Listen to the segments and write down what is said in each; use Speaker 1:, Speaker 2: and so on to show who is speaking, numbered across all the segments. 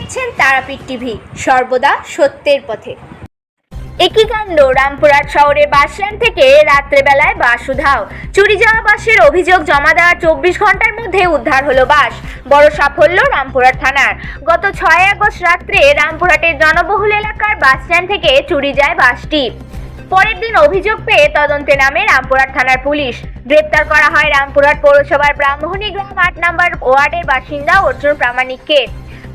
Speaker 1: দেখছেন তারাপীঠ টিভি, সর্বদা সত্যের পথে। একই কাণ্ড রামপুরহাট শহরের বাসস্ট্যান্ড থেকে রাত্রেবেলায় বাস উধাও। চুরি যাওয়া বাসের অভিযোগ জমা দেওয়ার 24 ঘন্টার মধ্যে উদ্ধার হলো বাস। বড় সাফল্য রামপুরহাট থানার। গত 6 আগস্ট রাত্রে রামপুরহাটের জনবহুল এলাকার বাসস্ট্যান্ড থেকে চুরি যায় বাসটি। পরের দিন অভিযোগ পেয়ে তদন্তে নামে রামপুরহাট থানার পুলিশ। গ্রেপ্তার করা হয় রামপুরহাট পৌরসভার ব্রাহ্মণী গ্রাম 8 নম্বর ওয়ার্ডের বাসিন্দা অর্জুন প্রামাণিককে।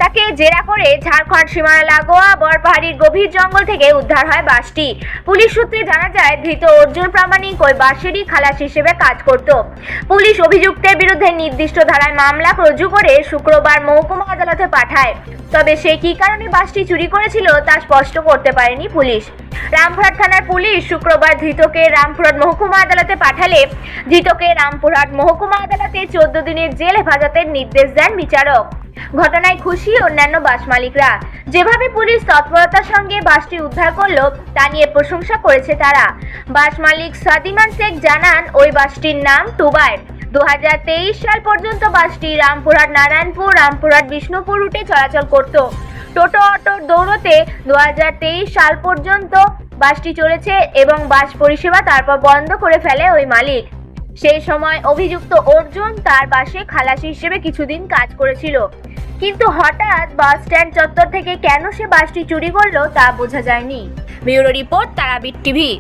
Speaker 1: তাকে জেরা করে ঝাড়খণ্ড সীমানা লাগোয়া বরপাহাড়ির গভীর জঙ্গল থেকে উদ্ধার হয় বাসটি। পুলিশ সূত্রে জানা যায়, ধৃত অর্জুন প্রামাণিক ওই বাসেরই খালাস হিসেবে কাজ করত। পুলিশ অভিযুক্তের বিরুদ্ধে নির্দিষ্ট ধারায় মামলা রুজু করে শুক্রবার মহকুমা আদালতে পাঠায়। তবে সে কী কারণে বাসটি চুরি করেছিল তা স্পষ্ট করতে পারেনি পুলিশ। রামপুরহাট থানার পুলিশ শুক্রবার ধৃতকে রামপুরহাট মহকুমা আদালতে পাঠালে ধৃতকে রামপুরহাট মহকুমা আদালতে 14 দিনের জেল হেফাজতের নির্দেশ দেন বিচারক। ঘটনায় খুশি অন্যান্য বাস মালিকরা। যেভাবে পুলিশ তৎপরতার সঙ্গে বাসটি উদ্ধার করলো তা নিয়ে প্রশংসা করেছে তারা। বাস মালিক সাদিমান শেখ জানান, ওই বাসটির নাম টুবাই। 2023 সাল পর্যন্ত বাসটি রামপুরহাট নারায়ণপুর, রামপুরহাট বিষ্ণুপুর রুটে চলাচল করত। টোটো অটোর দৌড়তে 2023 সাল পর্যন্ত বাসটি চলেছে এবং বাস পরিষেবা তারপর বন্ধ করে ফেলে ওই মালিক। সেই সময় অভিযুক্ত অর্জুন তার বাসে খালাসি হিসেবে কিছুদিন কাজ করেছিল, কিন্তু হঠাৎ বাস স্ট্যান্ড চত্বর থেকে কেন সে বাসটি চুরি করলো তা বোঝা যায়নি। Bureau report, Tarapith TV.